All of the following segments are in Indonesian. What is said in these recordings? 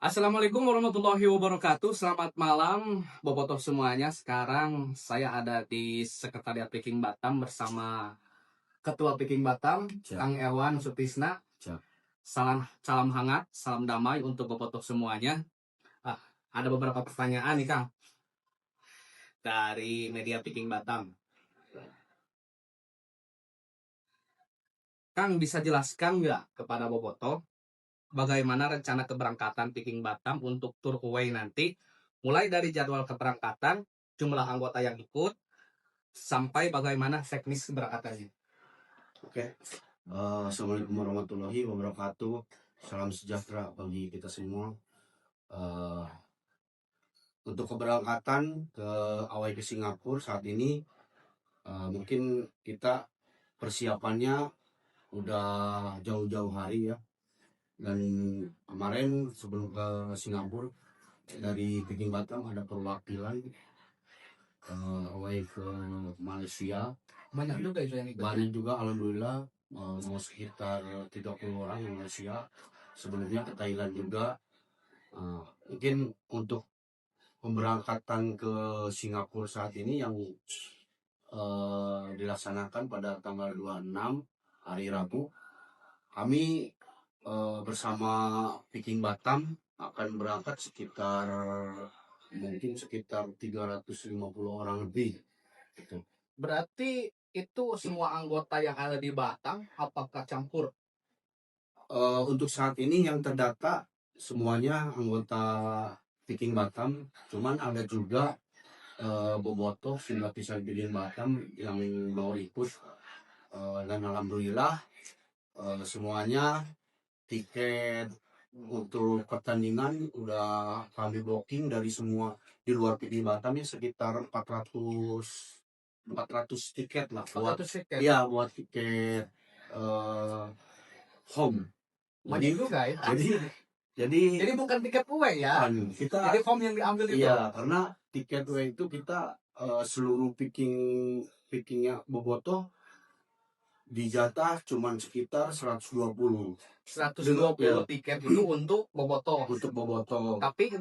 Assalamualaikum warahmatullahi wabarakatuh. Selamat malam, bobotoh semuanya. Sekarang saya ada di Sekretariat Piking Batam bersama Ketua Piking Batam, Siap. Kang Erwan Sutisna. Siap. Salam, salam hangat, salam damai untuk bobotoh semuanya. Ada beberapa pertanyaan nih, Kang, dari media Piking Batam. Kang, bisa jelaskan nggak kepada bobotoh bagaimana rencana keberangkatan Piking Batam untuk tur away nanti, mulai dari jadwal keberangkatan, jumlah anggota yang ikut, sampai bagaimana teknis keberangkatannya. Oke. Assalamualaikum warahmatullahi wabarakatuh. Salam sejahtera bagi kita semua. Untuk keberangkatan ke away ke Singapura saat ini, mungkin kita persiapannya udah jauh-jauh hari ya. Dan kemarin sebelum ke Singapura dari Peking Batam ada perwakilan away ke Malaysia. Banyak juga itu yang ikut. Banyak juga, alhamdulillah, mau sekitar 30 orang yang Malaysia. Sebelumnya ke Thailand juga. Mungkin untuk pemberangkatan ke Singapura saat ini yang dilaksanakan pada tanggal 26 hari Rabu, kami bersama Peking Batam akan berangkat sekitar 350 orang lebih gitu. Berarti itu semua anggota yang ada di Batam apakah campur? Untuk saat ini yang terdata semuanya anggota Viking Batam, cuman ada juga bobotoh simpatisan Viking Batam yang mau ikut, dan alhamdulillah semuanya tiket untuk pertandingan udah kami booking dari semua di luar Viking Batam ya, sekitar 400 tiket lah buat 400 tiket. ya buat tiket home. Banyak juga ya. Jadi bukan tiket away ya. Kita Jadi home yang diambil itu. Iya, karena tiket away itu kita seluruh pickingnya bobotoh dijatah cuman sekitar 120 tiket itu untuk bobotoh. untuk bobotoh. Tapi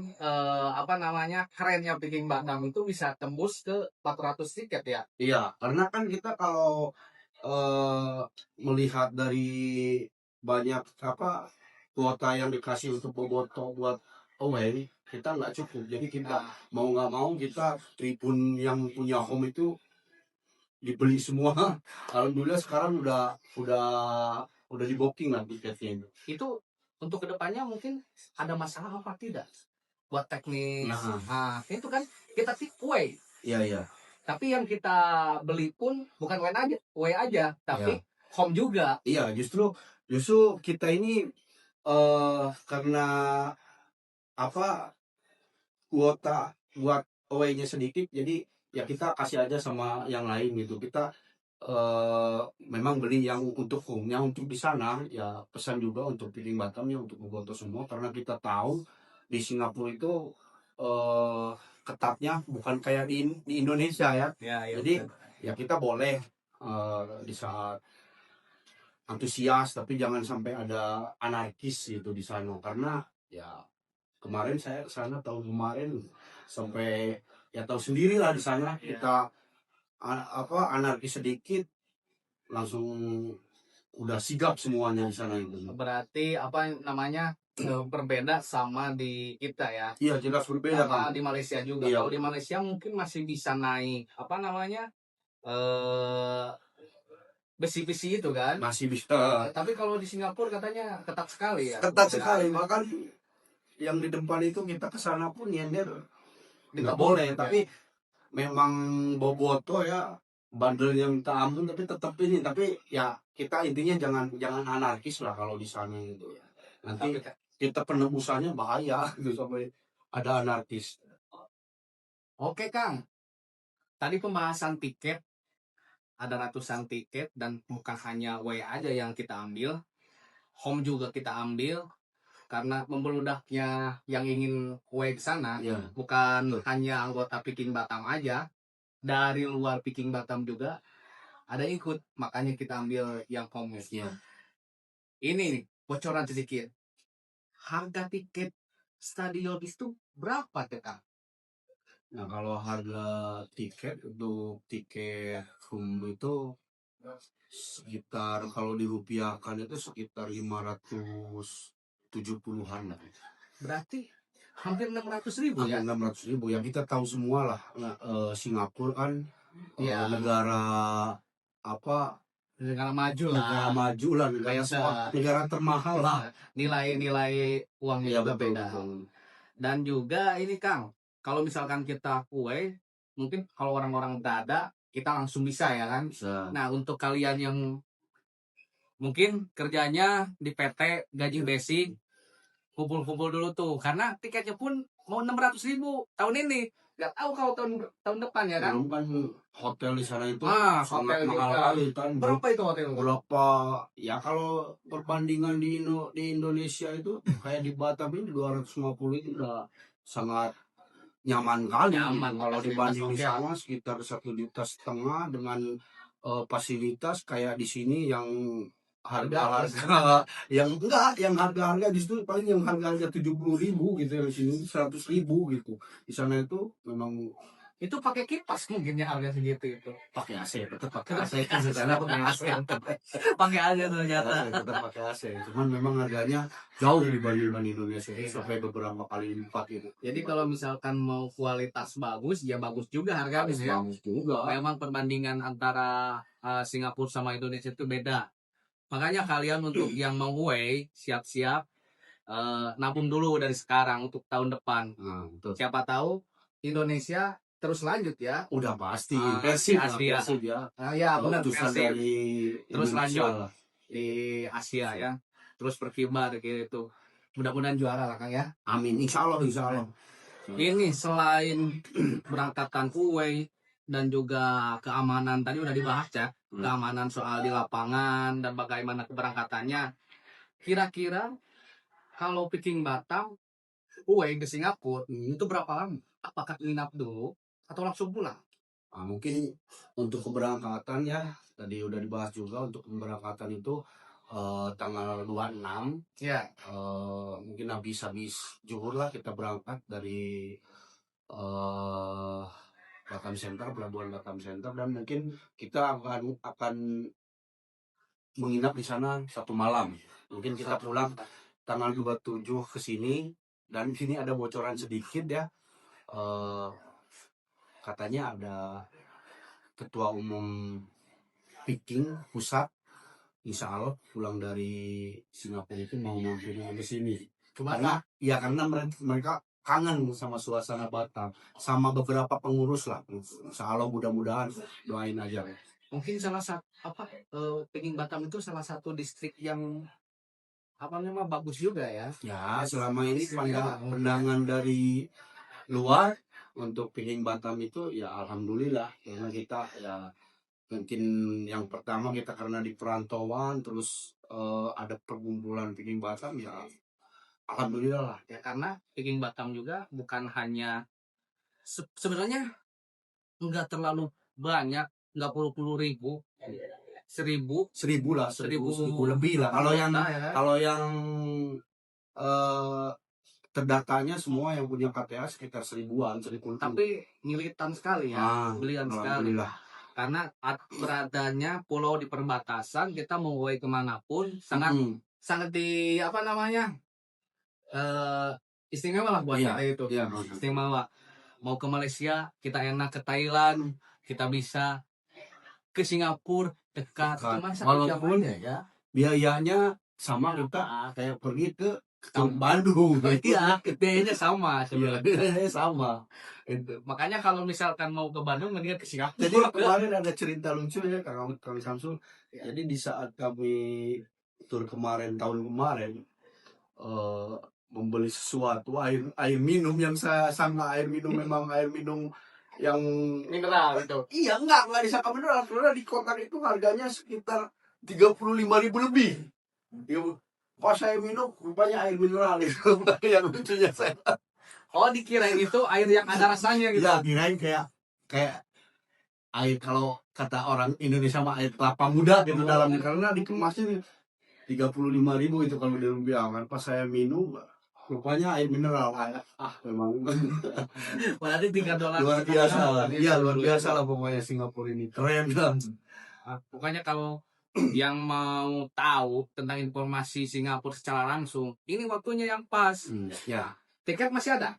kerennya Piking Batam itu bisa tembus ke 400 tiket ya. Iya, karena kan kita kalau melihat dari banyak kuota yang dikasih untuk bobotoh buat away, kita nggak cukup. Jadi kita mau nggak mau kita tribun yang punya home itu dibeli semua. Alhamdulillah sekarang udah di booking lah tiketnya. Itu untuk kedepannya mungkin ada masalah apa tidak buat teknis. Nah itu kan kita take away. Iya. Tapi yang kita beli pun bukan away aja, tapi home juga. Iya, justru kita ini karena kuota buat away-nya sedikit, jadi ya kita kasih aja sama yang lain gitu. Kita memang beli yang untuk home-nya untuk di sana, ya pesan juga untuk Piking Batamnya untuk bobotoh semua, karena kita tahu di Singapura itu ketatnya bukan kayak di Indonesia ya. Jadi ya kita boleh di saat antusias, tapi jangan sampai ada anarkis gitu di sana, karena ya kemarin saya kesana tahun kemarin sampai ya tahu sendiri lah di sana kita anarkis sedikit langsung udah sigap semuanya di sana itu. Berarti berbeda sama di kita ya. Iya, jelas berbeda sama kan. Di Malaysia juga. Iya. Kalau di Malaysia mungkin masih bisa naik besi-besi itu kan. Masih bisa. Tapi kalau di Singapura katanya ketat sekali ya. Ketat sekali, bahkan yang di depan itu kita kesana pun nyender nggak boleh, tapi memang bobotoh ya, bandel yang kita ambil tapi tetap ini, tapi ya kita intinya jangan anarkis lah kalau di sana gitu ya. Nanti kita penebusannya bahaya gitu sampai ada anarkis. Oke Kang, tadi pembahasan tiket, ada ratusan tiket dan bukan hanya away aja yang kita ambil, home juga kita ambil. Karena membeludaknya yang ingin away ke sana, bukan hanya anggota Piking Batam aja, dari luar Piking Batam juga ada ikut, makanya kita ambil yang home. Ini nih, bocoran sedikit. Harga tiket stadion itu berapa tuh Kang? Nah, kalau harga tiket untuk tiket room itu sekitar kalau dirupiahkan itu sekitar 570-an lah. Berarti hampir 600.000 Hampir ya? 600.000 yang kita tahu semua lah. Nah, Singapura kan Iya. negara apa Negara maju negara lah. maju lah, negara Kayak negara termahal lah. Nilai-nilai uangnya Iya juga betul, beda. betul. Dan juga ini Kang, kalau misalkan kita kue, mungkin kalau orang-orang dada kita langsung bisa ya kan. Bisa. Nah untuk kalian yang mungkin kerjanya di PT gaji basic, kumpul-kumpul dulu tuh, karena tiketnya pun mau 600.000 tahun ini. Gak tahu kalau tahun depan ya kan. Belum kan hotel di sana itu hotel sangat mahal juga. kali kan. Berapa itu hotel? Berapa ya kalau perbandingan di Indonesia itu kayak di Batam ini 250 itu udah sangat nyaman kali. Nyaman, Kalau fasilitas dibanding di hotel. sana sekitar 1,5 juta dengan fasilitas kayak di sini yang harga yang enggak, yang harga di situ paling yang harga 70.000 gitu, di sini 100.000 gitu. Di sana itu memang Itu pakai kipas mungkin ya harga segitu itu. pakai AC, tetap pakai AC kan di sana pakai AC. Pakai aja ternyata. Tetap pakai AC. Cuman memang harganya jauh dibandingkan Indonesia sampai beberapa kali lipat gitu. Jadi kalau misalkan mau kualitas bagus, ya bagus juga harganya ya. Bagus juga. Memang perbandingan antara Singapura sama Indonesia itu beda. Makanya kalian untuk yang mau away, siap-siap nabung dulu dari sekarang untuk tahun depan. Nah, betul. Siapa tahu Indonesia terus lanjut ya. Udah pasti. Persib Asia. Ya benar. Utusan dari Terus Indonesia lanjut lah. di Asia ya. Terus berkibar gitu. Mudah-mudahan juara lah Kang ya. Amin. Insya Allah. Ini selain berangkatan kue dan juga keamanan tadi udah dibahas ya, keamanan soal di lapangan dan bagaimana keberangkatannya. Kira-kira kalau Peking Batam, kue ke Singapura itu berapa lama? Apakah nginap dulu atau langsung pulang? Nah, mungkin untuk keberangkatan ya tadi udah dibahas juga, untuk keberangkatan itu tanggal 26 Ya. Mungkin habis zuhur lah kita berangkat dari Batam Center, pelabuhan Batam Center, dan mungkin kita akan menginap di sana 1 malam. Mungkin kita pulang tanggal 27 ke sini, dan di sini ada bocoran sedikit ya. Katanya ada ketua umum Peking pusat, insya Allah pulang dari Singapura itu mau mampir ke sini. Karena mereka kangen sama suasana Batam, sama beberapa pengurus lah. Insya Allah mudah-mudahan, doain aja. Mungkin salah satu Peking Batam itu salah satu distrik yang bagus juga ya. Ya, selama ini pandangan dari luar untuk Peking Batam itu ya alhamdulillah, karena kita ya mungkin yang pertama kita karena di perantauan, terus ada perkumpulan Peking Batam ya alhamdulillah lah ya, karena Peking Batam juga bukan hanya sebenarnya nggak terlalu banyak, nggak puluh ribu, 1.000 lah, 1.000 lebih lah kalau yang terdatanya semua yang punya KTA sekitar 1.000-an. Tapi militan sekali ya, belian sekali. Karena beradanya pulau di perbatasan, kita mau away kemanapun sangat di istimewa lah buat kita itu. Istimewa. Mau ke Malaysia, kita enak, ke Thailand, kita bisa ke Singapura dekat. Walaupun ya biayanya sama kita kayak pergi ke Bandung. Iya, biayanya sama sebenarnya. Sama. Makanya kalau misalkan mau ke Bandung mendingan ke Singapura. Jadi kemarin ada cerita lucu ya Kang Samsul. Jadi di saat kami tur kemarin, tahun kemarin, membeli sesuatu air minum yang air minum memang air minum yang mineral itu. Iya, enggak disangka mineral, karena di kotak itu harganya sekitar 35.000 lebih. Pas saya minum rupanya air mineral itu. Yang lucunya saya. Oh, dikirain itu air yang ada rasanya gitu. Ya, kirain kayak air, kalau kata orang Indonesia mah air kelapa muda gitu dalamnya, karena dikemasnya 35.000 itu kalau dirupiahkan. Pas saya minum rupanya air mineral. Memang Berarti $3 luar biasa lah. sekali. Iya, luar biasa lah pokoknya Singapura ini. Keren kan. Pokoknya kalau yang mau tahu tentang informasi Singapura secara langsung, ini waktunya yang pas. Ya. Tiket masih ada?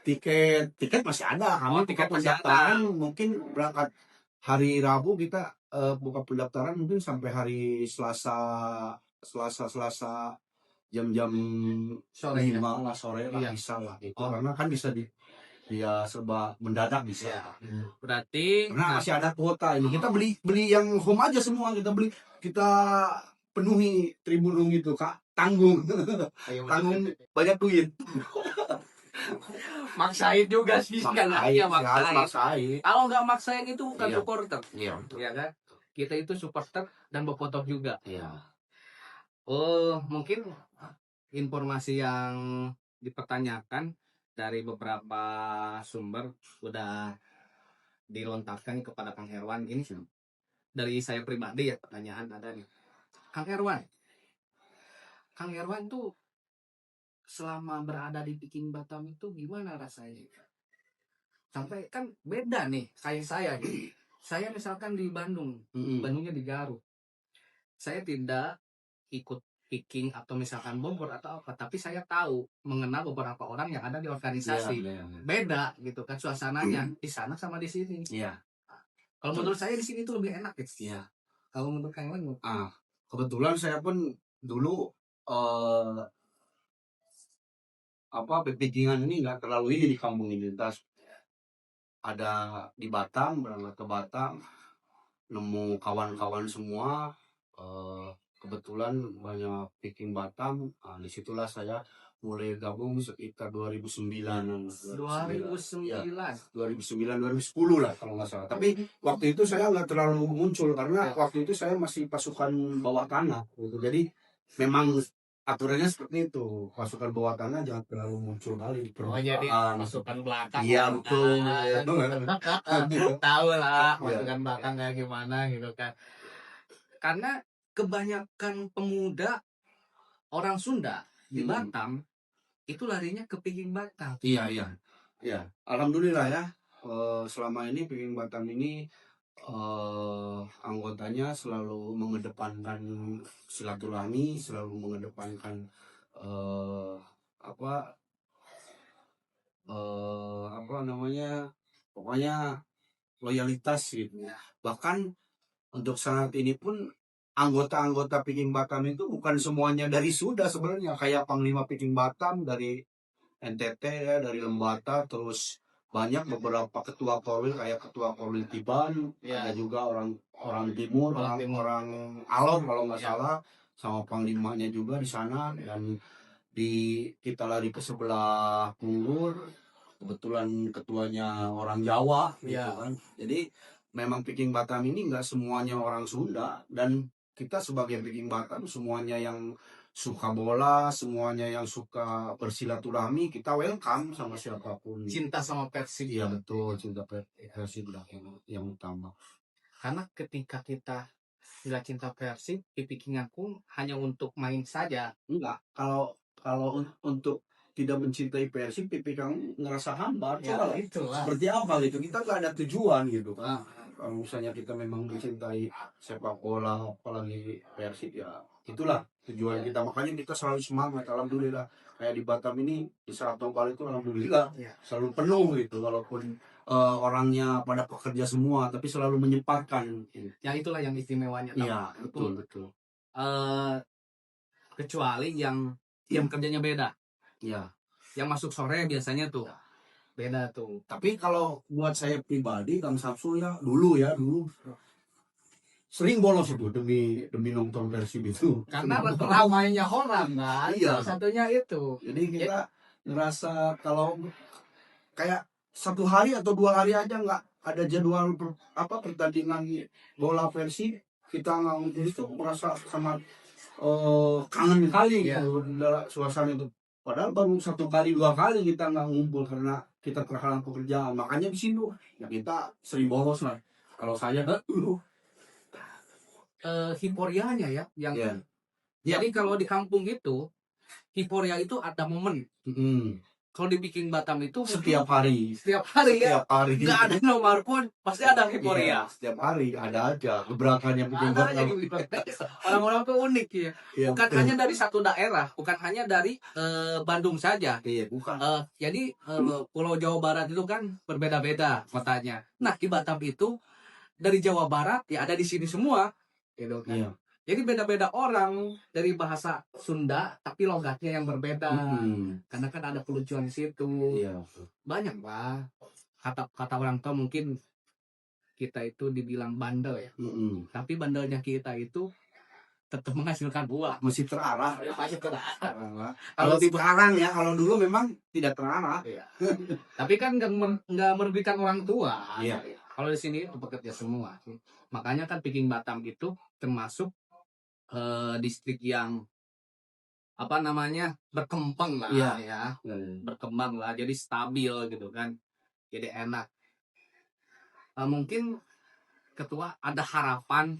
Tiket masih ada. Kami tiket buka masih pendaftaran mungkin berangkat hari Rabu, kita buka pendaftaran mungkin sampai hari Selasa jam-jam Sore 5 lah sore lah, Iya. bisa lah gitu. Karena kan bisa dia serba mendadak bisa. Berarti Karena masih ada kuota ini. Kita beli yang home aja semua, kita penuhi tribun room itu, Kak. Tanggung banyak duit. maksain juga sih Maksain. Kalau nggak maksain itu bukan Iya. supporter. Iya. Ya kan? Kita itu supporter dan bobotoh juga. Iya. Mungkin informasi yang dipertanyakan dari beberapa sumber udah dilontarkan kepada Kang Herwan. Ini dari saya pribadi ya, pertanyaan ada nih. Kang Herwan tuh selama berada di Peking Batam itu gimana rasanya? Sampai kan beda nih kayak saya gitu. Saya misalkan di Bandungnya di Garut. Saya tidak ikut Peking atau misalkan Bogor atau apa, tapi saya tahu mengenal beberapa orang yang ada di organisasi. Beda gitu kan suasananya di sana sama di sini. Iya. Kalau menurut saya di sini tuh lebih enak gitu. Iya. Kalau menurut Kang Herwan, kebetulan saya pun dulu pepekingan ini nggak terlalu ini di kampung ini. Tas ada di Batam, berangkat ke Batam, nemu kawan-kawan semua. Kebetulan banyak Peking Batam. Disitulah saya mulai gabung sekitar 2009. 2010 lah kalau nggak salah. Tapi waktu itu saya nggak terlalu muncul karena waktu itu saya masih pasukan bawah tanah gitu. Jadi memang aturannya seperti itu, pasukan bawah tanah jangan terlalu muncul kali di permukaan. Pasukan belakang. Iya betul. Tahu lah pasukan belakang kayak gimana gitu kan. Karena kebanyakan pemuda orang Sunda di Batam itu larinya ke Peking Batam. Iya. Alhamdulillah ya. Selama ini Peking Batam ini anggotanya selalu mengedepankan silaturahmi, selalu mengedepankan pokoknya loyalitas gitu. Bahkan untuk saat ini pun anggota-anggota Peking Batam itu bukan semuanya dari Sunda sebenarnya, kayak Panglima Peking Batam dari NTT ya, dari Lembata, terus banyak beberapa ketua korwil kayak ketua korwil Tiban, ada juga orang timur, orang Alor kalau nggak salah, sama panglimanya juga di sana. Dan kita lari ke sebelah Punggur, kebetulan ketuanya orang Jawa gitu kan. Jadi memang Peking Batam ini nggak semuanya orang Sunda, dan kita sebagai Peking Batam semuanya yang suka bola, semuanya yang suka bersilaturahmi, kita welcome sama siapapun. Cinta sama Persib. Iya betul, cinta Persib lah yang utama. Karena ketika kita tidak cinta Persib, di Peking aku hanya untuk main saja. Enggak, kalau untuk tidak mencintai Persib, Peking ngerasa hambar. Ya, itulah. Seperti apa gitu, kita nggak ada tujuan gitu kan. Kalau misalnya kita memang mencintai sepak bola, apalagi Persib, ya itulah tujuan kita. Makanya kita selalu semangat. Alhamdulillah kayak di Batam ini di saat Tongkal itu alhamdulillah selalu penuh gitu, walaupun orangnya pada pekerja semua, tapi selalu menyempatkan. Ya itulah yang istimewanya. Iya betul. Kecuali yang kerjanya beda. Iya. Yang masuk sore biasanya tuh beda tuh. Tapi kalau buat saya pribadi, Kang Samsul ya dulu sering bolos itu demi nonton Persib itu. Karena ramainya orang kan. Iya. Satunya itu. Jadi kita ngerasa kalau kayak 1 hari atau 2 hari aja nggak ada jadwal pertandingan bola Persib, kita nggak itu merasa sangat kangen kali gitu suasana itu. Padahal baru 1 kali 2 kali kita nggak ngumpul karena kita terhalang pekerjaan. Makanya di sini ya kita sering bolos lah. Kalau saya hiporianya ya yang jadi kalau di kampung itu Euforia itu ada momen. Kalau di Biking Batam itu Setiap hari ya. setiap hari Nggak ada nomor pun pasti ada euforia. Iya, setiap hari ada aja gebrakan yang bikin Ada aja Batam. gitu. Orang-orang tuh unik ya. Iya, Bukan betul. hanya dari satu daerah, bukan hanya dari Bandung saja. Iya, bukan. Jadi Pulau Jawa Barat itu kan berbeda-beda kotanya. Nah di Batam itu dari Jawa Barat ya ada di sini semua, gitu kan. Iya. Jadi beda-beda orang dari bahasa Sunda, tapi logatnya yang berbeda. Karena kan ada kelucuan di situ. Iya. Banyak lah. Kata orang tua mungkin kita itu dibilang bandel ya. Tapi bandelnya kita itu tetap menghasilkan buah. Masih terarah. Masih terarah. Kalau sekarang ya, kalau dulu memang tidak terarah. Iya. Tapi kan nggak merugikan orang tua. Iya. Kalau di sini itu bekerja semua. Makanya kan Biking Batam itu termasuk distrik yang apa namanya berkembang lah. Iya. Ya, berkembang lah. Jadi stabil gitu kan. Jadi enak. Mungkin ketua ada harapan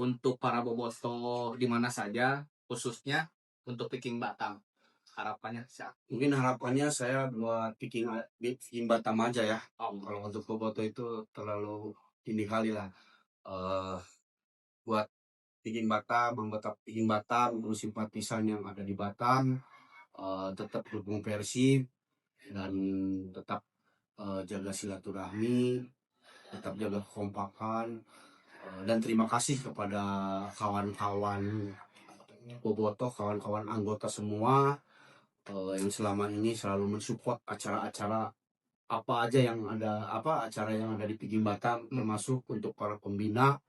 untuk para bobotoh di mana saja, khususnya untuk Biking Batam. Harapannya siapa? Mungkin harapannya saya buat Biking Batam aja ya. Kalau untuk bobotoh itu terlalu tinggi kali lah. Buat Biking Batam, anggota Biking Batam, terus simpatisan yang ada di Batam, tetap dukung Persib dan tetap jaga silaturahmi, tetap jaga kekompakan, dan terima kasih kepada kawan-kawan bobotoh, kawan-kawan anggota semua yang selama ini selalu mensupport acara-acara apa aja yang ada, acara yang ada di Biking Batam, termasuk untuk para pembina.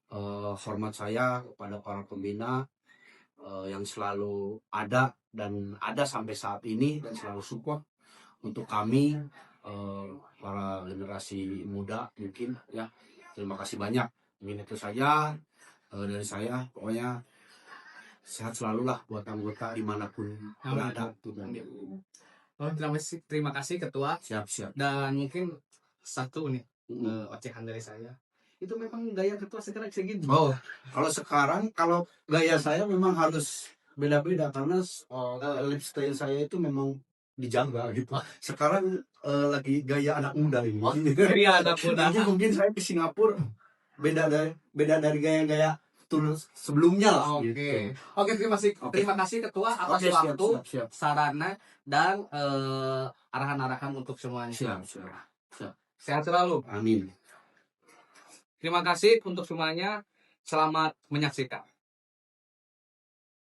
Hormat saya kepada para pembina yang selalu ada dan ada sampai saat ini dan selalu support untuk kami para generasi muda mungkin ya. Terima kasih banyak. Mungkin itu saja dari saya. Pokoknya sehat selalu lah buat anggota dimanapun berada. Terima kasih ketua. Siap. Dan mungkin satu nih ocehan dari saya. Itu memang gaya ketua sekarang segitu. Oh, kalau sekarang kalau gaya saya memang harus beda-beda karena lifestyle saya itu memang dijaga gitu. Sekarang lagi gaya anak muda ini. Iya, anak muda. Mungkin saya ke Singapura beda dari gaya-gaya terus sebelumnya lah. Oke, terima kasih ketua atas waktu, siap. sarana dan arahan-arahan untuk semuanya. Siap. Sehat selalu. Amin. Terima kasih untuk semuanya. Selamat menyaksikan.